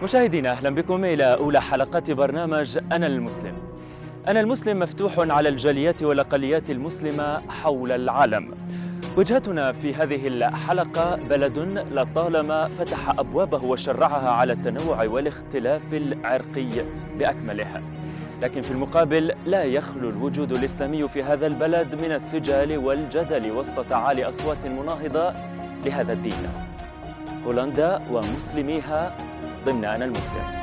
مشاهدينا أهلا بكم إلى أولى حلقات برنامج أنا المسلم. أنا المسلم مفتوح على الجاليات والأقليات المسلمة حول العالم. وجهتنا في هذه الحلقة بلد لطالما فتح أبوابه وشرعها على التنوع والاختلاف العرقي بأكمله، لكن في المقابل لا يخلو الوجود الإسلامي في هذا البلد من السجال والجدل وسط تعالي أصوات مناهضة لهذا الدين. هولندا ومسلميها ضمن أنا المسلم.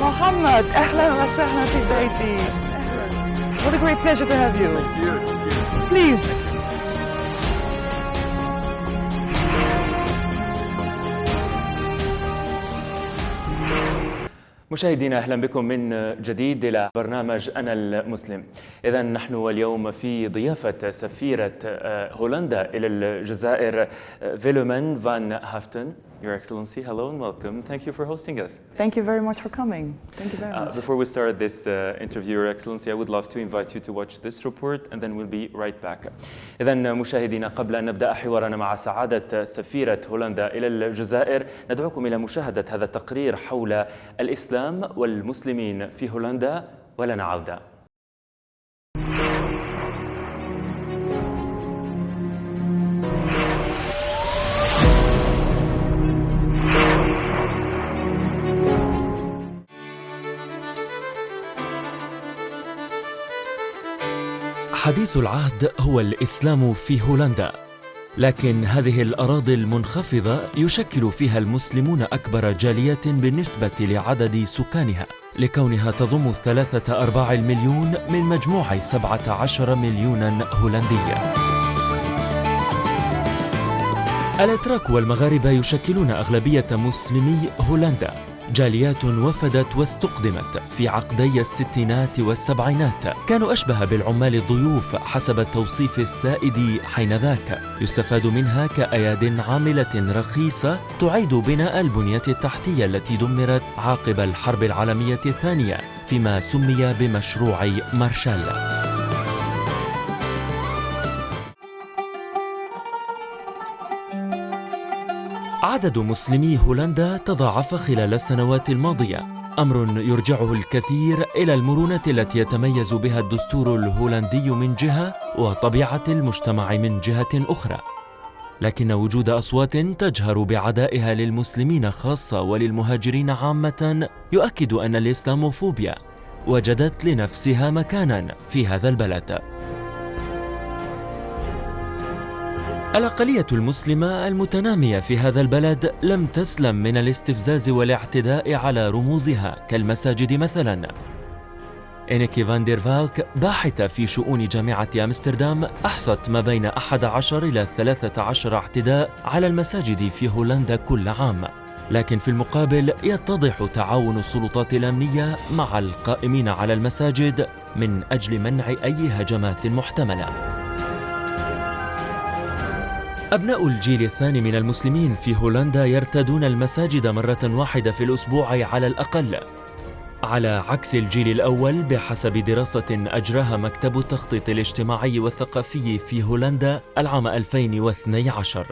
محمد أهلا وسهلا في بيتي. What a great pleasure to have you. Thank you. Please. مشاهدينا أهلا بكم من جديد إلى برنامج أنا المسلم. إذا نحن اليوم في ضيافة سفيرة هولندا إلى الجزائر فيلومين فان هافتن. Your Excellency, hello and welcome. Thank you for hosting us. Thank you very much for coming. Thank you very much. Before we start this interview, Your Excellency, I would love to invite you to watch this report and then we'll be right back. إذا مشاهدينا قبل أن نبدأ حوارنا مع سعادة سفيرة هولندا إلى الجزائر ندعوكم إلى مشاهدة هذا التقرير حول الإسلام والمسلمين في هولندا ولنا عودة. حديث العهد هو الإسلام في هولندا، لكن هذه الأراضي المنخفضة يشكل فيها المسلمون أكبر جالية بالنسبة لعدد سكانها، لكونها تضم 3/4 المليون من مجموع 17 مليونا هولندي. الأتراك والمغاربة يشكلون أغلبية مسلمي هولندا، جاليات وفدت واستقدمت في عقدي الستينات والسبعينات، كانوا أشبه بالعمال الضيوف حسب التوصيف السائد حينذاك، يستفاد منها كأياد عاملة رخيصة تعيد بناء البنية التحتية التي دمرت عقب الحرب العالمية الثانية فيما سمي بمشروع مارشال. عدد مسلمي هولندا تضاعف خلال السنوات الماضية، أمر يرجعه الكثير إلى المرونة التي يتميز بها الدستور الهولندي من جهة وطبيعة المجتمع من جهة أخرى، لكن وجود أصوات تجهر بعدائها للمسلمين خاصة وللمهاجرين عامة يؤكد أن الإسلاموفوبيا وجدت لنفسها مكاناً في هذا البلد. الأقلية المسلمة المتنامية في هذا البلد لم تسلم من الاستفزاز والاعتداء على رموزها كالمساجد مثلاً. إنيكي فان دير فالك باحثة في شؤون جامعة أمستردام أحصت ما بين 11 إلى 13 اعتداء على المساجد في هولندا كل عام، لكن في المقابل يتضح تعاون السلطات الأمنية مع القائمين على المساجد من أجل منع أي هجمات محتملة. أبناء الجيل الثاني من المسلمين في هولندا يرتادون المساجد مرة واحدة في الأسبوع على الأقل، على عكس الجيل الأول بحسب دراسة أجراها مكتب التخطيط الاجتماعي والثقافي في هولندا العام 2012.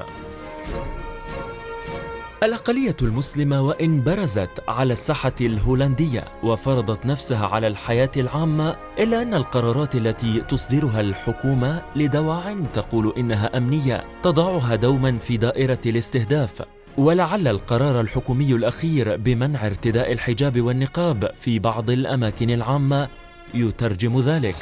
الأقلية المسلمة وإن برزت على الساحة الهولندية وفرضت نفسها على الحياة العامة، إلا أن القرارات التي تصدرها الحكومة لدواعٍ تقول إنها أمنية تضعها دوماً في دائرة الاستهداف. ولعل القرار الحكومي الأخير بمنع ارتداء الحجاب والنقاب في بعض الأماكن العامة يترجم ذلك.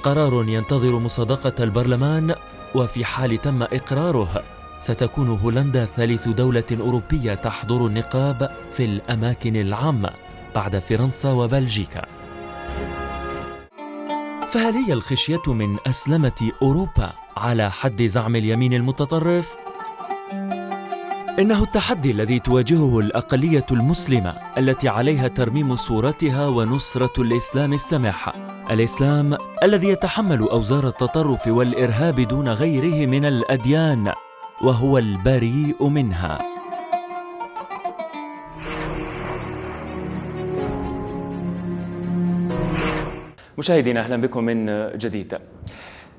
قرار ينتظر مصادقة البرلمان، وفي حال تم إقراره ستكون هولندا ثالث دولة أوروبية تحظر النقاب في الأماكن العامة بعد فرنسا وبلجيكا. فهل هي الخشية من أسلمة أوروبا على حد زعم اليمين المتطرف؟ إنه التحدي الذي تواجهه الأقلية المسلمة التي عليها ترميم صورتها ونصرة الإسلام السماح، الإسلام الذي يتحمل أوزار التطرف والإرهاب دون غيره من الأديان وهو البريء منها. مشاهدينا أهلا بكم من جديد.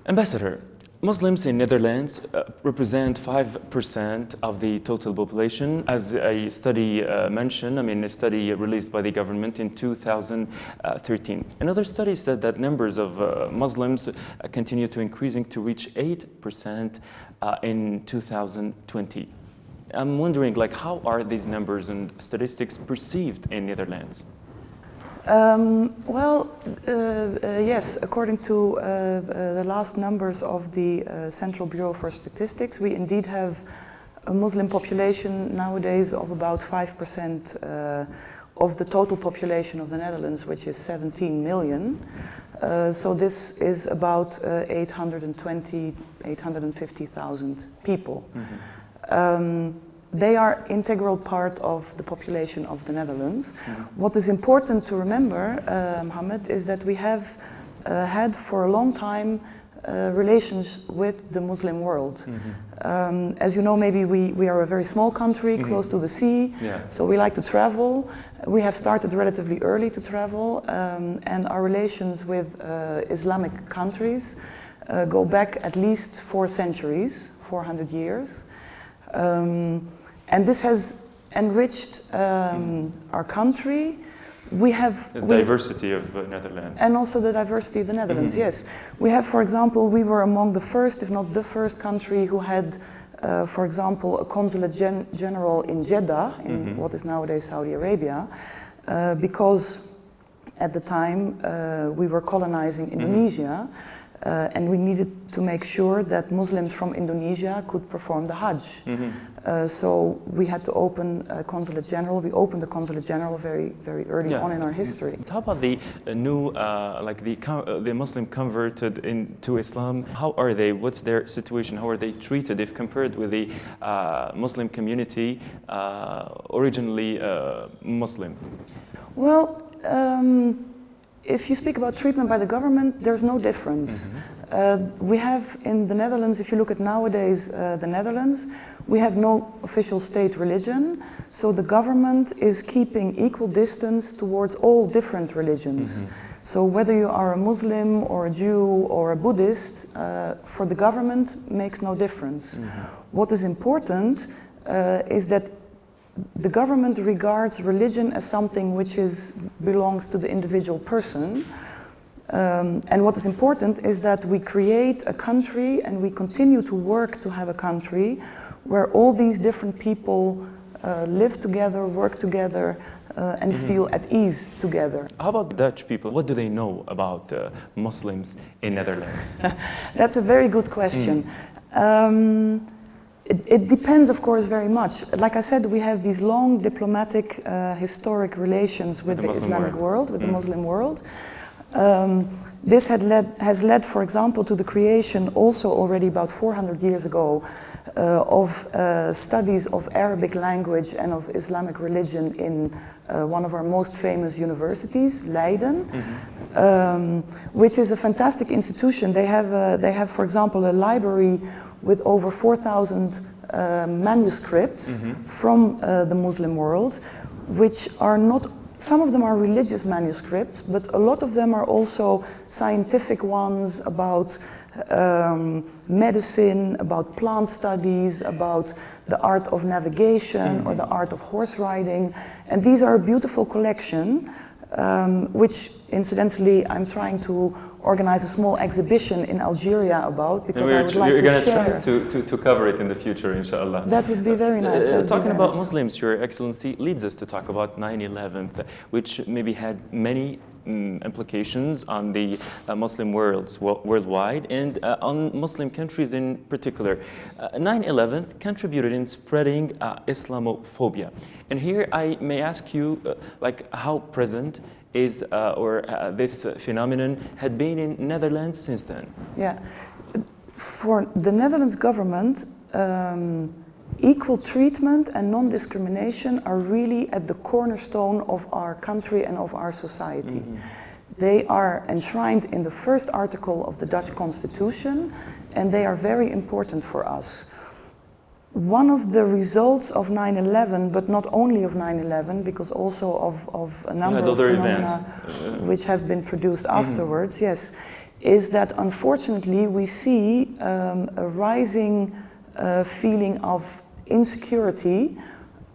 Ambassador, Muslims in Netherlands represent 5% of the total population, as a study mentioned, a study released by the government in 2013. Another study said that numbers of Muslims continue to increasing to reach 8% in 2020. I'm wondering, how are these numbers and statistics perceived in Netherlands? Yes, according to the last numbers of the Central Bureau for Statistics, we indeed have a Muslim population nowadays of about 5% of the total population of the Netherlands, which is 17 million. So this is about 850,000 people. Mm-hmm. They are integral part of the population of the Netherlands. Mm-hmm. What is important to remember, Mohammed, is that we have had for a long time relations with the Muslim world. Mm-hmm. As you know, maybe we are a very small country, mm-hmm. close to the sea, yeah. So we like to travel. We have started relatively early to travel, and our relations with Islamic countries go back at least 4 centuries, 400 years. And this has enriched our country. We have the diversity of Netherlands. And also the diversity of the Netherlands, mm-hmm. yes. We have, for example, we were among the first, if not the first country who had, for example, a consulate general in Jeddah, in mm-hmm. what is nowadays Saudi Arabia, because at the time we were colonizing Indonesia. Mm-hmm. And we needed to make sure that Muslims from Indonesia could perform the Hajj. Mm-hmm. So we had to open a consulate general. We opened the consulate general very, very early on in our history. How about the new, the Muslim converted into Islam? How are they? What's their situation? How are they treated if compared with the Muslim community originally Muslim? Well. If you speak about treatment by the government, there's no difference. Mm-hmm. We have in the Netherlands, if you look at nowadays the Netherlands, we have no official state religion, so the government is keeping equal distance towards all different religions. Mm-hmm. So whether you are a Muslim or a Jew or a Buddhist, for the government makes no difference. Mm-hmm. What is important is that the government regards religion as something which belongs to the individual person. And what is important is that we create a country and we continue to work to have a country where all these different people live together, work together, and mm-hmm. feel at ease together. How about Dutch people? What do they know about Muslims in Netherlands? That's a very good question. It depends, of course, very much. Like I said, we have these long diplomatic, historic relations with the Islamic world, with the Muslim world. This has led, for example, to the creation, also already about 400 years ago, of studies of Arabic language and of Islamic religion in one of our most famous universities, Leiden, mm-hmm. Which is a fantastic institution. They have, for example, a library with over 4,000 manuscripts mm-hmm. from the Muslim world, which are not, some of them are religious manuscripts, but a lot of them are also scientific ones about medicine, about plant studies, about the art of navigation mm-hmm. or the art of horse riding. And these are a beautiful collection, which incidentally I'm trying to organize a small exhibition in Algeria about, because I would like to share. You're going to try to cover it in the future, inshallah. That would be very nice. Talking about Muslims, Your Excellency, leads us to talk about 9/11, which maybe had many implications on the Muslim worldwide and on Muslim countries in particular. 9/11 contributed in spreading Islamophobia. And here I may ask you, how present is this phenomenon had been in Netherlands since then? Yeah, for the Netherlands government, equal treatment and non-discrimination are really at the cornerstone of our country and of our society. Mm-hmm. They are enshrined in the first article of the Dutch Constitution, and they are very important for us. one of the results of 9/11, but not only of 9/11, because also of a number of phenomena which have been produced afterwards, yes, is that unfortunately we see a rising feeling of insecurity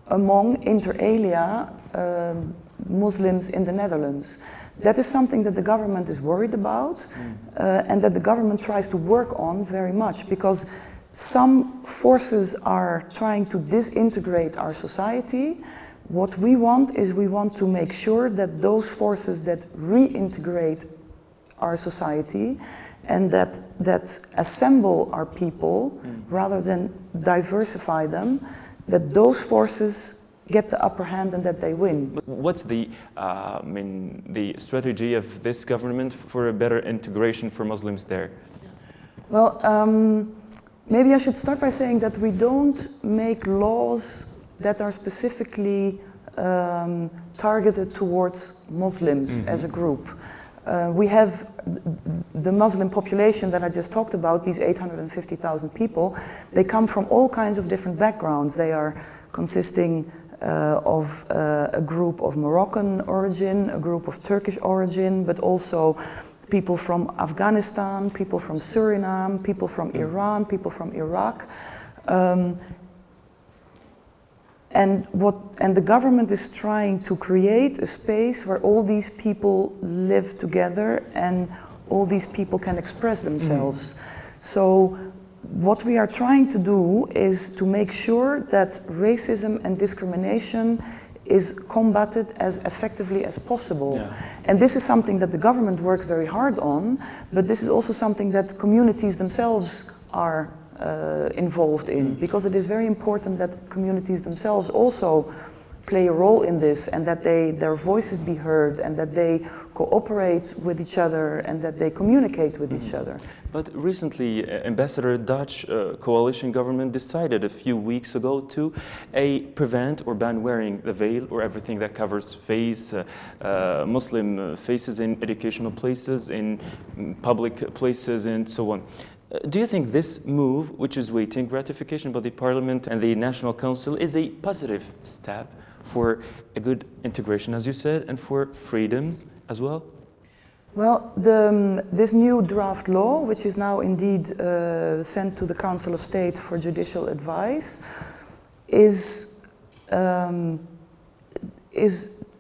among inter alia Muslims in the Netherlands. That is something that the government is worried about and that the government tries to work on very much, because some forces are trying to disintegrate our society. What we want is we want to make sure that those forces that reintegrate our society and that assemble our people rather than diversify them, that those forces get the upper hand and that they win. What's the strategy of this government for a better integration for Muslims there? Well, maybe I should start by saying that we don't make laws that are specifically targeted towards Muslims as a group. We have the Muslim population that I just talked about, these 850,000 people. They come from all kinds of different backgrounds. They are consisting of a group of Moroccan origin, a group of Turkish origin, but also people from Afghanistan, people from Suriname, people from Iran, people from Iraq. And the government is trying to create a space where all these people live together and all these people can express themselves. So what we are trying to do is to make sure that racism and discrimination is combated as effectively as possible. Yeah. And this is something that the government works very hard on, but this is also something that communities themselves are involved in, because it is very important that communities themselves also play a role in this, and that their voices be heard, and that they cooperate with each other, and that they communicate with each other. But recently, Ambassador Dutch coalition government decided a few weeks ago to prevent or ban wearing the veil or everything that covers face, Muslim faces in educational places, in public places, and so on. Do you think this move, which is waiting ratification by the Parliament and the National Council, is a positive step for a good integration, as you said, and for freedoms as well? Well, this new draft law, which is now indeed sent to the Council of State for judicial advice,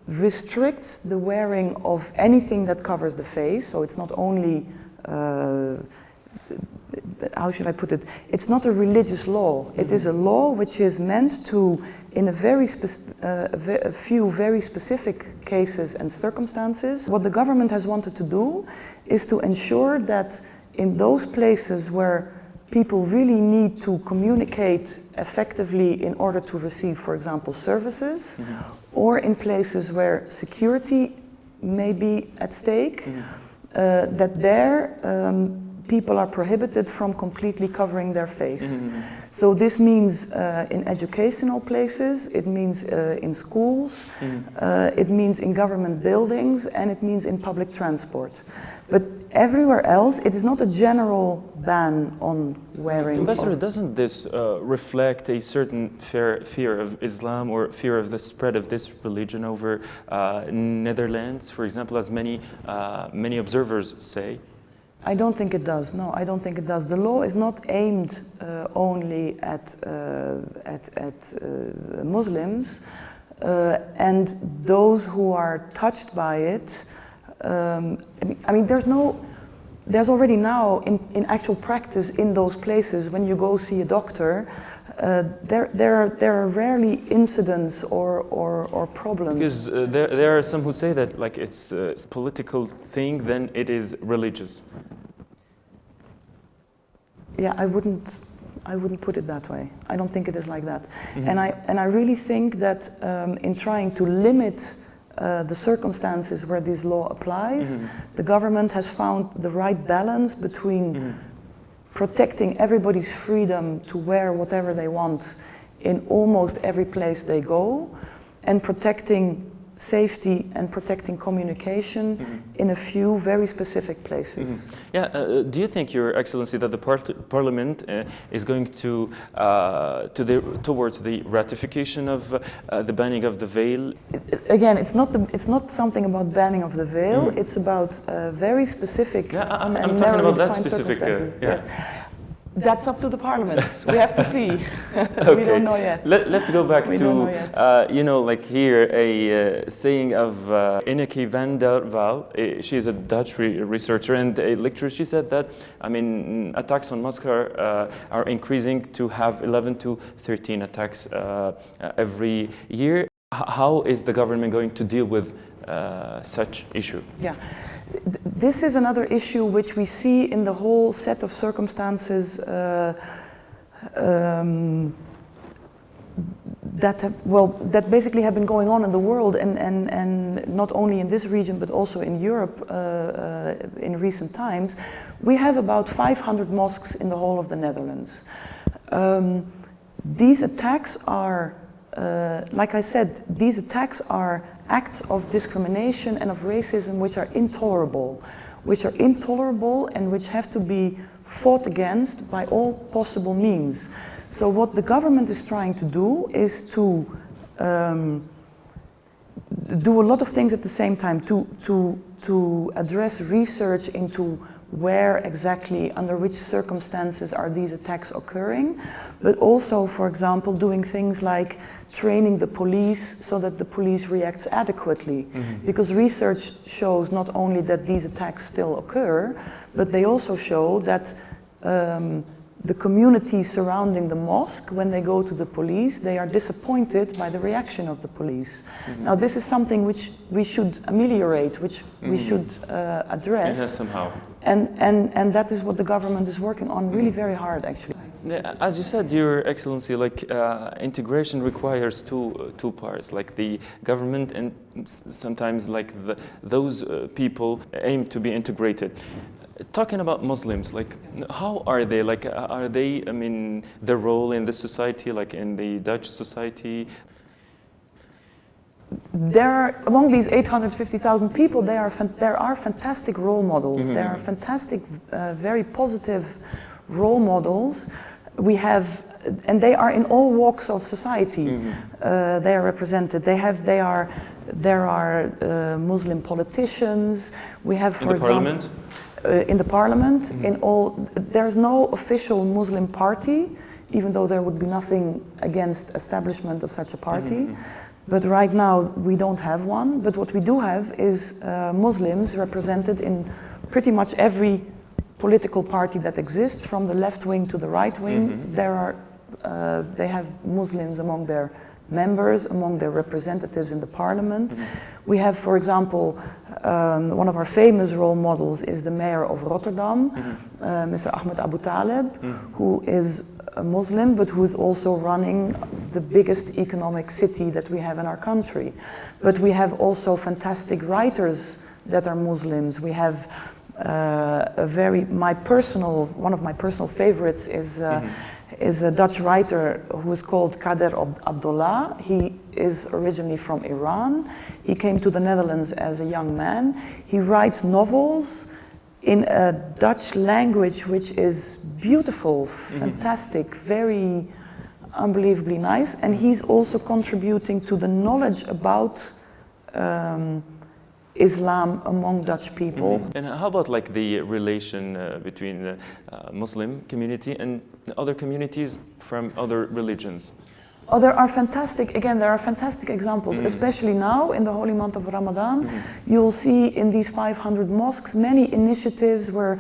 restricts the wearing of anything that covers the face. So it's not only how should I put it? It's not a religious law. It is a law which is meant to, in a few very specific cases and circumstances, what the government has wanted to do is to ensure that in those places where people really need to communicate effectively in order to receive, for example, services, or in places where security may be at stake, that there people are prohibited from completely covering their face. So this means in educational places, it means in schools, it means in government buildings, and it means in public transport. But everywhere else, it is not a general ban on wearing. Ambassador, doesn't this reflect a certain fear of Islam or fear of the spread of this religion over Netherlands, for example, as many observers say? I don't think it does. No, I don't think it does. The law is not aimed only at Muslims, and those who are touched by it. I mean, there's already now in actual practice in those places when you go see a doctor. There are rarely incidents or problems. Because there are some who say that like it's a political thing, then it is religious. Yeah, I wouldn't put it that way. I don't think it is like that. And I really think that in trying to limit the circumstances where this law applies, the government has found the right balance between protecting everybody's freedom to wear whatever they want in almost every place they go, and protecting safety and protecting communication in a few very specific places. Yeah, do you think, Your Excellency, that the Parliament is going to towards the ratification of the banning of the veil? Again, it's not something about banning of the veil. It's about very specific. Yeah, I'm and talking about that defined specific. circumstances. Yeah. Yes. That's up to the Parliament. We have to see. Okay. We don't know yet. Let's go back We to, don't know yet. you know, like here, a saying of Ineke van der Waal. She's a Dutch researcher and a lecturer. She said that, I mean, attacks on mosques are increasing to have 11 to 13 attacks every year. How is the government going to deal with such issue? Yeah. This is another issue which we see in the whole set of circumstances that basically have been going on in the world and not only in this region but also in Europe in recent times. We have about 500 mosques in the whole of the Netherlands. These attacks are, like I said, these attacks are acts of discrimination and of racism which are intolerable and which have to be fought against by all possible means. So what the government is trying to do is to do a lot of things at the same time, to address research into where exactly, under which circumstances are these attacks occurring, but also, for example, doing things like training the police so that the police reacts adequately. Because research shows not only that these attacks still occur, but they also show that the community surrounding the mosque, when they go to the police, they are disappointed by the reaction of the police. Now, this is something which we should ameliorate, which we should address. Yes, somehow. And that is what the government is working on really very hard, actually. As you said, Your Excellency, like integration requires two parts, like the government and sometimes like those people aim to be integrated. Talking about Muslims, like how are they? Like are they? I mean, their role in the society, like in the Dutch society. There are, among these 850,000 people, there are fantastic role models. There are fantastic, very positive role models. We have, and they are in all walks of society. They are represented. There are Muslim politicians. We have, for example, Parliament. In the parliament, there's no official Muslim party, even though there would be nothing against establishment of such a party. But right now we don't have one. But what we do have is Muslims represented in pretty much every political party that exists, from the left wing to the right wing. They have Muslims among their members, among their representatives in the parliament. We have, for example, one of our famous role models is the mayor of Rotterdam, Mr. Ahmed Abu Talib, who is a Muslim, but who is also running the biggest economic city that we have in our country. But we have also fantastic writers that are Muslims. We have one of my personal favorites is a Dutch writer who is called Kader Abdullah. He is originally from Iran. He came to the Netherlands as a young man. He writes novels in a Dutch language which is beautiful, fantastic, very unbelievably nice. And he's also contributing to the knowledge about Islam among Dutch people. And how about like the relation between the Muslim community and other communities from other religions? Oh, there are fantastic examples, especially now in the holy month of Ramadan. You'll see in these 500 mosques many initiatives where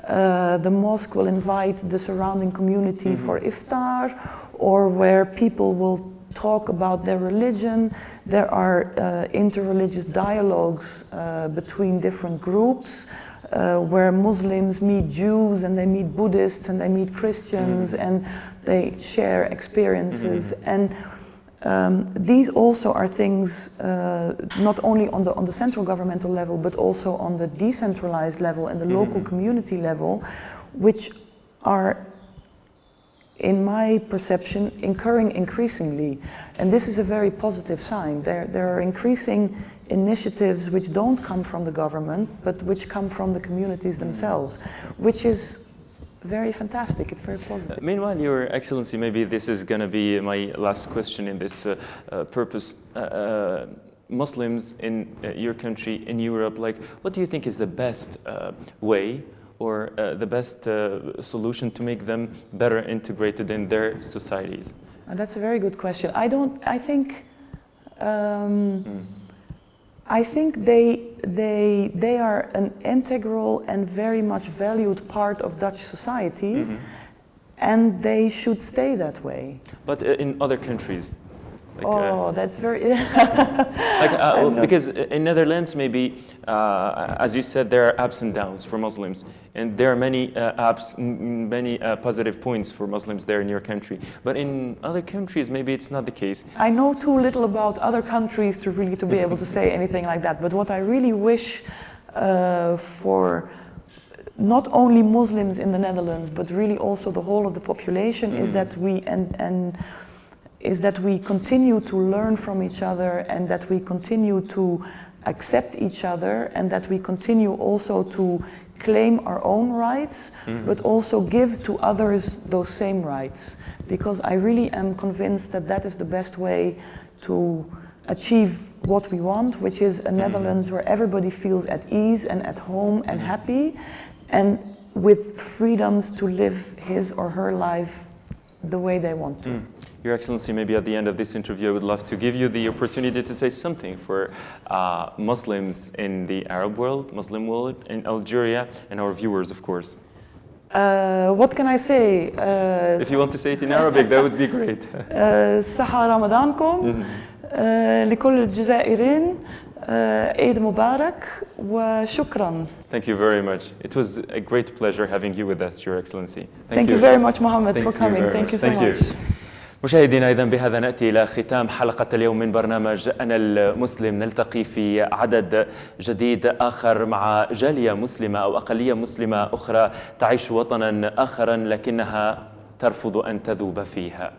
the mosque will invite the surrounding community for iftar, or where people will talk about their religion. There are interreligious dialogues between different groups where Muslims meet Jews and they meet Buddhists and they meet Christians and they share experiences. And these also are things not only on the central governmental level, but also on the decentralized level and the local community level, which are in my perception, occurring increasingly. And this is a very positive sign. There are increasing initiatives which don't come from the government, but which come from the communities themselves, which is very fantastic. It's very positive. Meanwhile, Your Excellency, maybe this is going to be my last question in this purpose. Muslims in your country, in Europe, like, what do you think is the best way or the best solution to make them better integrated in their societies? That's a very good question. I think they are an integral and very much valued part of Dutch society, and they should stay that way. But in other countries? Like, that's very... because in Netherlands, maybe, as you said, there are ups and downs for Muslims. And there are many many positive points for Muslims there in your country. But in other countries, maybe it's not the case. I know too little about other countries to really be able to say anything like that. But what I really wish for not only Muslims in the Netherlands, but really also the whole of the population is that we continue to learn from each other, and that we continue to accept each other, and that we continue also to claim our own rights, but also give to others those same rights. Because I really am convinced that that is the best way to achieve what we want, which is a Netherlands where everybody feels at ease and at home and happy, and with freedoms to live his or her life the way they want to. Your Excellency, maybe at the end of this interview, I would love to give you the opportunity to say something for Muslims in the Arab world, Muslim world, in Algeria, and our viewers, of course. What can I say? If you want to say it in Arabic, that would be great. صحة رمضانكم لكل الجزائريين عيد مبارك وشكرا. Thank you very much. It was a great pleasure having you with us, Your Excellency. Thank you very much, Mohammed, for coming. Thank you so much. مشاهدينا، إذن بهذا نأتي إلى ختام حلقة اليوم من برنامج أنا المسلم. نلتقي في عدد جديد آخر مع جالية مسلمة أو أقلية مسلمة أخرى تعيش وطنا آخرا لكنها ترفض أن تذوب فيها.